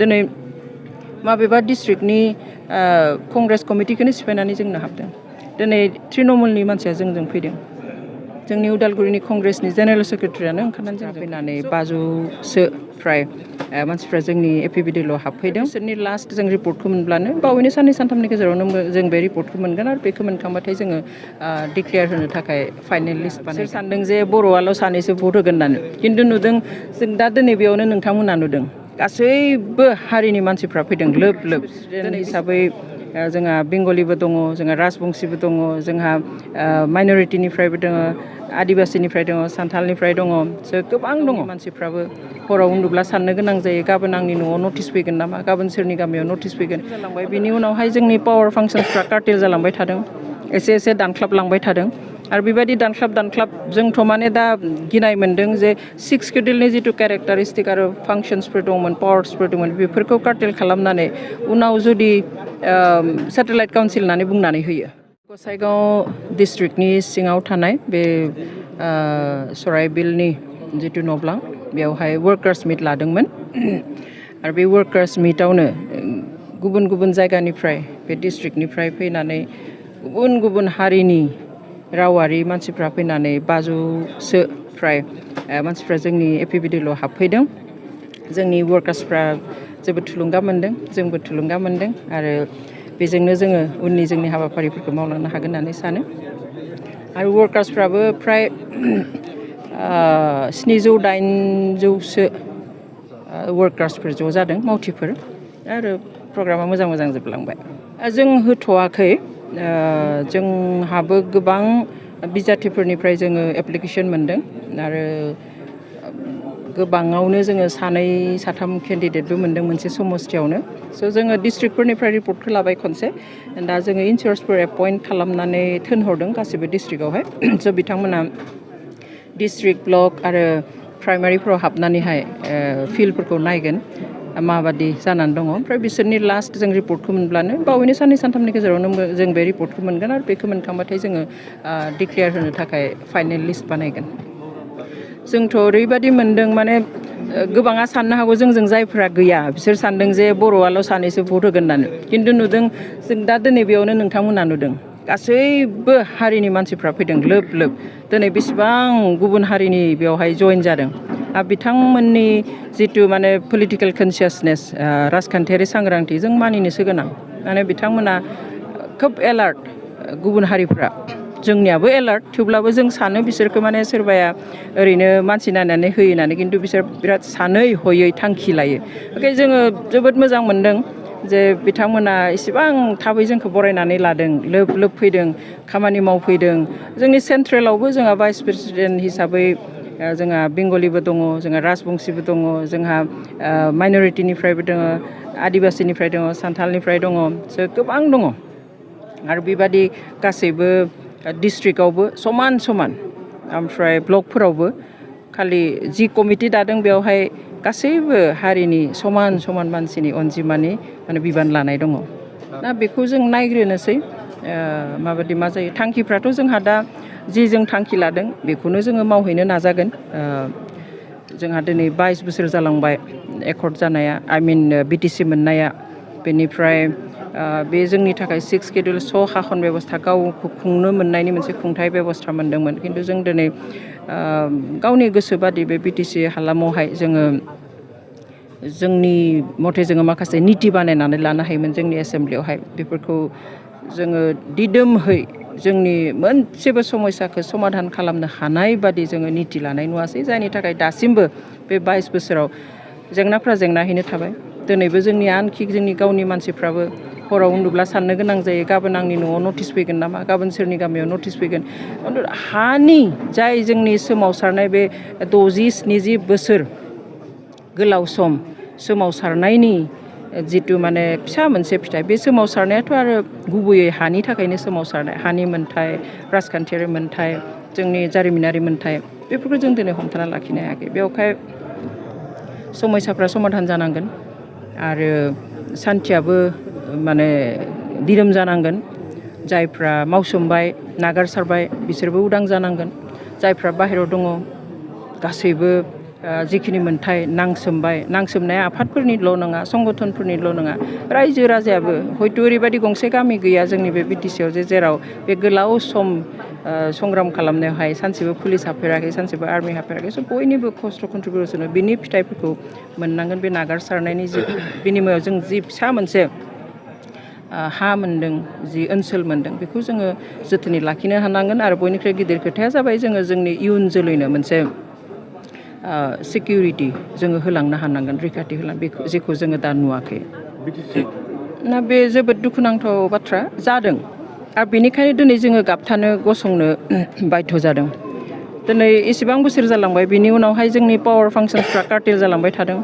दिनै माबेबा डिस्ट्रिक्टनि कंग्रेस कमिटिखौनो सिफायनानै जोंनो हाबदों दिनै तृणमूलनि मानसिया जोंजों फैदों जोंनि उदालगुरिनि कंग्रेसनि जेनेरेल सेक्रेटारियानो ओंखारनानै जों फैनानै 500सो फ्राय मानसिफ्रा जोंनि एपिबिडिएलआव हाबफैदों बिसोरनि लास्ट जों रिपर्टखौ मोनब्लानो बावैनो साननै सानथामनि गेजेरावनो जों बे रिपर्टखौ मोनगोन आरो बेखौ मोनखांबाथाय जोङो डिक्लेयार होनो थाखाय फाइनेल लिस्ट बानायगोन बिसोर सानदों जे बर'आल' सानैसो भट होगोन होननानै खिन्थु नुदों जों दा दिनै बेयावनो नोंथांमोना नुदों गासैबो हारिनि मानसिफ्रा फैदों लोब लोब हिसाबै जोंहा बेंगलिबो दङ जोंहा राजबंशिबो दङ जोंहा माइनरिटिनिफ्रायबो दङ आदिबासिनिफ्राय दङ सान्थालनिफ्राय दङ गोबां दङ मानसिफ्राबो हराव उन्दुब्ला साननो गोनां जायो गाबोन आंनि न'आव नटिस फैगोन नामा गाबोन सोरनि गामियाव नटिस फैगोन जालांबाय बिनि उनावहाय जोंनि पावार फांसनफ्रा कार्टेल जालांबाय थादों एसे एसे दानख्लाबलांबाय थादों आरो बेबायदि दानख्लाब जोंथ' माने दा गिनाय मोन्दों जे 6 शेड्युलनि जिथु केरेक्टारिस्टिक आरो फांसन्सफोर दंमोन पावार्सफोर दंमोन बेफोरखौ कार्टेल खालामनानै उनाव जुदि सेटेलाइट काउन्सिल होननानै बुंनानै होयो गसाइगाव डिस्ट्रिक्टनि सिङाव थानाय बे सराइबिलनि जिथु नब्लां बेवहाय वर्कार्स मिट लादोंमोन आरो बे वर्कार्स मिटआवनो गुबुन गुबुन जायगानिफ्राय बे डिस्ट्रिक्टनिफ्राय फैनानै गुबुन गुबुन हारिनि रावारि मानसिफ्रा फैनानै 500सो फ्राय मानसिफ्रा जोंनि एपिबिडिएलआव हाबफैदों जोंनि वर्कार्सफ्रा जोबोद थुलुंगा मोन्दों जोंबो थुलुंगा मोन्दों आरो बेजोंनो जोङो उननि जोंनि हाबाफारिफोरखौ मावलांनो हागोन होननानै सानो आरो वर्कार्सफ्राबो फ्राय 700-800सो वर्कार्सफोर ज' जादों मावथिफोर आरो प्रग्रामा मोजां जोबलांबाय जों होथ'वाखै जोंहाबो गोबां बिजाथिफोरनिफ्राय जोङो एप्लिकेसन मोन्दों आरो गोबाङावनो जोङो 2-3 केन्डिडेटबो मोन्दों मोनसे समस्थियावनो जोङो डिस्ट्रिक्टफोरनिफ्राय रिपर्टखौ लाबाय खनसे दा जोङो इनचार्जफोर एपइन्ट खालामनानै थिनहरदों गासिबो डिस्ट्रिक्टआवहाय बिथांमोना डिस्ट्रिक्ट ब्लक आरो प्राइमारिफोराव हाबनानैहाय फिल्डफोरखौ नायगोन माबादि जानानै दङ ओमफ्राय बिसोरनि लास्ट जों रिपर्टखौ मोनब्लानो बावैनो 2-3 गेजेरावनो जों बे रिपर्टखौ मोनगोन आरो बेखौ मोनखांबाथाय जोङो डिक्लेयार होनो थाखाय फाइनेल लिस्ट बानायगोन जोंथ' ओरैबादि मोन्दों माने गोबाङा साननो हागौ जोंजों जायफ्रा गैया बिसोर सानदों जे बर'आल' सानैसो भट होगोन होननानै खिन्थु नुदों जों दा दिनै बेयावनो नोंथांमोना नुदों गासैबो हारिनि मानसिफ्रा फैदों लोब लोब दिनै बेसेबां गुबुन हारिनि बेवहाय जइन जादों बिथांमोननि जिथु माने पलिटिकेल कनसियासनेस राजखान्थियारि सांग्रांथि जों मानिनोसो गोनां माने बिथांमोना खोब एलार्ट गुबुन हारिफ्रा जोंनियाबो एलार्ट थेवब्लाबो जों सानो बिसोरखौ माने सोरबाया ओरैनो मानसि नायनानै होयो होननानै खिन्थु बिसोर बिराद सानै हयै थांखि लायो ओंखाय जोङो जोबोद मोजां मोन्दों जे बिथांमोना इसेबां थाबै जोंखौ बरायनानै लादों लोब लोब फैदों खामानि मावफैदों जोंनि सेन्ट्रेलावबो जोंहा भाइस प्रेसिडेन्ट हिसाबै जोंहा बेंगलिबो दङ जोंहा राजबंशिबो दङ जोंहा माइनरिटिनिफ्रायबो दङ आदिबासिनिफ्राय दङ सान्थालनिफ्राय दङ गोबां दङ आरो बेबादि गासैबो डिस्ट्रिक्टआवबो समान ओमफ्राय ब्लकफोरावबो खालि जि कमिटि दादों बेवहाय गासैबो हारिनि समान मानसिनि अनजिमानि माने बिबान लानाय दङ दा बेखौ जों नायग्रोनोसै माबादि मा जायो थांखिफ्राथ' जोंहा दा जि जों थांखि लादों बेखौनो जोङो मावहैनो नाजागोन जोंहा दिनै 22 बोसोर जालांबाय एकर्ड जानाया बिटिसि मोननाया बेनिफ्राय बे जोंनि थाखाय 6 शेड्युल शासन बेबस्था गावखौ खुंनो मोननायनि मोनसे खुंथाय बेबस्था मोन्दोंमोन खिन्थु जों दिनै गावनि गोसो बादि बे बिटिसि हालामावहाय जोङो जोंनि मथे जोङो माखासे निति बानायनानै लानो हायोमोन जोंनि एसेम्ब्लियावहाय बेफोरखौ जोङो दिदोमहै जोंनि मोनसेबो समस्याखौ समाधान खालामनो हानाय बादि जोङो निति लानाय नुवासै जायनि थाखाय दासिमबो बे 22 बोसोराव जेंनाफ्रा जेंनायैनो थाबाय दिनैबो जोंनि आनखि जोंनि गावनि मानसिफ्राबो हराव उन्दुब्ला साननो गोनां जायो गाबोन आंनि न'आव नटिस फैगोन नामा गाबोन सोरनि गामियाव नटिस फैगोन हानि जाय जोंनि सोमावसारनाय बे 60-70 बोसोर गोलाव सम सोमावसारनायनि जितु माने फिसा मोनसे फिथाइ बे सोमावसारनायाथ' आरो गुबैयै हानि थाखायनो सोमावसारनाय हानि मोन्थाय राजखान्थियारि मोन्थाय जोंनि जारिमिनारि मोन्थाय बेफोरखौ जों दिनै हमथाना लाखिनो हायाखै बेवहाय समस्याफ्रा समाधान जानांगोन आरो सान्थियाबो माने दिदोम जानांगोन जायफ्रा मावसोमबाय नागारसारबाय बिसोरबो उदां जानांगोन जायफ्रा बाहेरायाव दङ गासैबो जिखिनि मोनथाय नांसोमनाया आफादफोरनिल' नङा संगठनफोरनिल' नङा रायजो राजायाबो हयथ' ओरैबायदि गंसे गामि गैया जोंनि बे बिटिसिआव जेराव बे गोलाव सम संग्राम खालामनायावहाय सानसेबो पुलिस हाबफेराखै सानसेबो आर्मि हाबफेराखै स' बयनिबो खस्थ' कन्ट्रिबिउसन बिनि फिथाइफोरखौ मोननांगोन बे नागारसारनायनि जि बिनिमयाव जों जि फिसा मोनसे हा मोन्दों जि ओनसोल मोन्दों बेखौ जोङो जोथोनै लाखिनो हानांगोन आरो बयनिख्रुइ गिदिर खोथाया जाबाय जोङो जोंनि इयुन जोलैनो मोनसे सिकिउरिटि जोङो होलांनो हानांगोन रैखाथि होलांनो बेखौ जेखौ जोङो दा नुवाखै ना बे जोबोद दुखुनांथाव बाथ्रा जादों आरो बेनिखायनो दिनै जोङो गाबथानो गसंनो बाध्य जादों दिनै एसेबां बोसोर जालांबाय बिनि उनावहाय जोंनि पावार फांसनफ्रा कार्टेल जालांबाय थादों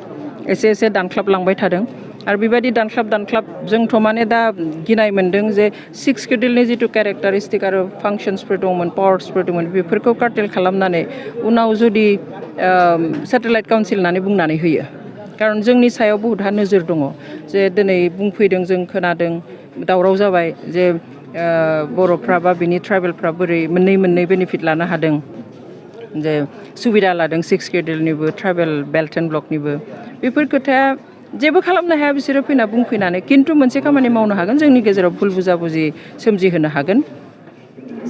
एसे दानख्लाबलांबाय थादों आरो बेबायदि दानख्लाब जोंथ' माने दा गिनाय मोन्दों जे 6 शेड्युलनि जिथु केरेक्टारिस्टिक आरो फांसन्सफोर दंमोन पावार्सफोर दंमोन बेफोरखौ कार्टेल खालामनानै उनाव जुदि सेटेलाइट काउन्सिल होननानै बुंनानै होयो खारन जोंनि सायाव बहुतहा नोजोर दङ जे दिनै बुंफैदों जों खोनादों दावराव जाबाय जे बर'फ्रा बा बिनि ट्राइबेलफ्रा बोरै मोननै बेनिफिट लानो हादों जे सुबिदा लादों 6 शेड्युलनिबो ट्राइबेल बेल्ट एन्ड ब्लकनिबो बेफोर खोथाया जेबो खालामनो हाया बिसोरो बुंफैनानै खिन्थु मोनसे खामानि मावनो हागोन जोंनि गेजेराव भुल बुजाबुजि सोमजिहोनो हागोन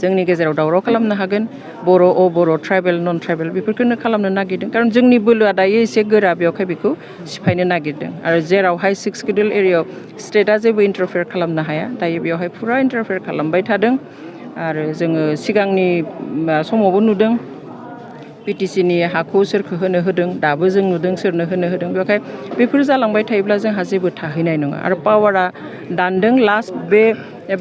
जोंनि गेजेराव दावराव खालामनो हागोन बर' ट्राइबेल नन ट्राइबेल बेफोरखौनो खालामनो नागिरदों खारन जोंनि बोलोआ दायो एसे गोरा बेवहाय बेखौ सिफायनो नागिरदों आरो जेरावहाय 6 शेड्युल एरियायाव स्टेटआ जेबो इन्टारफेयार खालामनो हाया दायो बेवहाय फुरा इन्टारफेयार खालामबाय थादों आरो जोङो सिगांनि समावबो नुदों पिटिसिनि हाखौ सोरखौ होनो होदों दाबो जों नुदों सोरनो होनो होदों बेवहाय बेफोर जालांबाय थायोब्ला जोंहा जेबो थाहैनाय नङा आरो पावारा दानदों लास्ट बे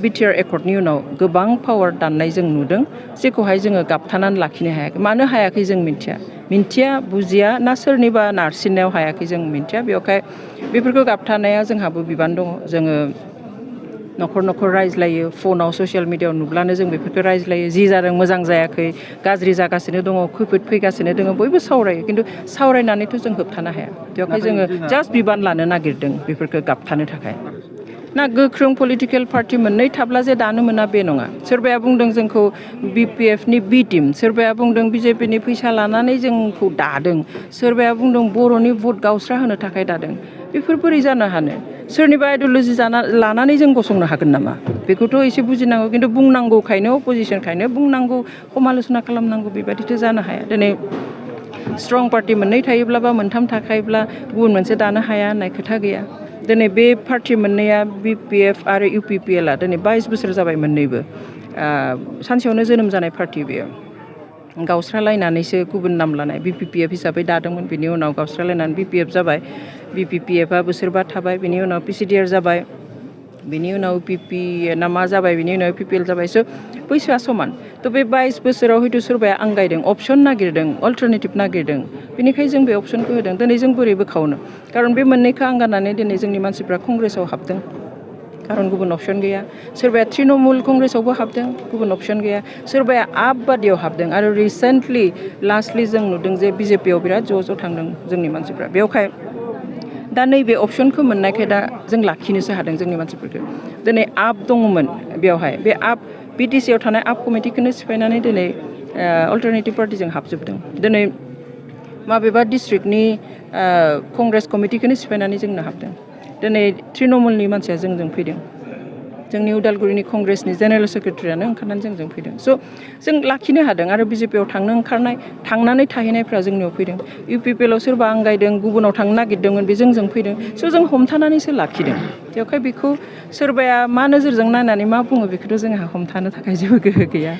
बिटिआर एकर्डनि उनाव गोबां पावार दाननाय जों नुदों जेखौहाय जोङो गाबथानानै लाखिनो हायाखै मानो हायाखै जों मिन्थिया बुजिया ना सोरनिबा नारसिननायाव हायाखै जों मिन्थिया बेवहाय बेफोरखौ गाबथानाया जोंहाबो बिबान दङ जोङो न'खर रायज्लायो फनाव ससियेल मिडियायाव नुब्लानो जों बेफोरखौ रायज्लायो जि जादों मोजां जायाखै गाज्रि जागासिनो दङ खैफोद फैगासिनो दङ बयबो सावरायो खिन्थु सावरायनानैथ' जों होबथानो हाया बेवहाय जोङो जास्ट बिबान लानो नागिरदों बेफोरखौ गाबथानो थाखाय ना गोख्रों पलिटिकेल पार्टि मोननै थाब्ला जे दानो मोना बे नङा सोरबाया बुंदों जोंखौ बिपिएफनि बि टिम सोरबाया बुंदों बिजेपिनि फैसा लानानै जोंखौ दादों सोरबाया बुंदों बर'नि भट गावस्रा होनो थाखाय दादों बेफोर बोरै जानो हानो सोरनिबा आइडिय'लजि लानानै जों गसंनो हागोन नामा बेखौथ' एसे बुजिनांगौ खिन्थु बुंनांगौखायनो अपोजिसनखायनो बुंनांगौ समालोचना खालामनांगौ बेबायदिथ' जानो हाया दिनै स्ट्रं पार्टि मोननै थायोब्ला बा मोनथाम थाखायोब्ला गुबुन मोनसे दानो हाया होननाय खोथा गैया दिनै बे पार्टि मोननैया बिपिएफ आरो इउपिपिएलआ दिनै 22 बोसोर जाबाय मोननैबो सानसेयावनो जोनोम जानाय पार्टि बेयो गावस्रालायनानैसो गुबुन नाम लानाय बिपिपिएफ हिसाबै दादोंमोन बिनि उनाव गावस्रालायनानै बिपिएफ जाबाय बिपिपिएफआ बोसोरबा थाबाय बिनि उनाव पिसिडिआर जाबाय बिनि उनाव पिपि ना मा जाबाय बिनि उनाव पिपिएल जाबाय स' बैसोआ समान थ' बे 22 बोसोराव हयथ' सोरबाया आंगायदों अपसन नागिरदों अल्टारनेटिभ नागिरदों बेनिखायनो जों बे अपसनखौ होदों दिनै जों बोरै बोखावनो खारन बे मोननैखौ आंगारनानै दिनै जोंनि मानसिफ्रा कंग्रेसाव हाबदों खारन गुबुन अपसन गैया सोरबाया तृणमुल कंग्रेसावबो हाबदों गुबुन अपसन गैया सोरबाया आप बादियाव हाबदों आरो रिसेन्टलि लास्टलि जों नुदों जे बिजेपियाव बिराद ज' थांदों जोंनि मानसिफ्रा बेवहाय दा नैबे अपसनखौ मोननायखाय दा जों लाखिनोसो हादों जोंनि मानसिफोरखौ दिनै आप दङमोन बेवहाय बे आप बिटिसिआव थानाय आप कमिटिखौनो सिफायनानै दिनै अल्टारनेटिभ पार्टिजों हाबजोबदों दिनै माबेबा डिस्ट्रिक्टनि कंग्रेस कमिटिखौनो सिफायनानै जोंनो हाबदों दिनै तृणमुलनि मानसिया जोंजों फैदों जोंनि उदालगुरिनि कंग्रेसनि जेनेरेल सेक्रेटारियानो ओंखारनानै जोंजों फैदों स' जों लाखिनो हादों आरो बिजेपियाव थांनानै थाहैनायफ्रा जोंनियाव फैदों इउपिपिएलआव सोरबा आंगायदों गुबुनाव थांनो नागिरदोंमोन बे जोंजों फैदों स' जों हमथानानैसो लाखिदों बेवहाय बेखौ सोरबाया मा नोजोरजों नायनानै मा बुङो बेखौथ' जोंहा हमथानो थाखाय जेबो गोहो गैया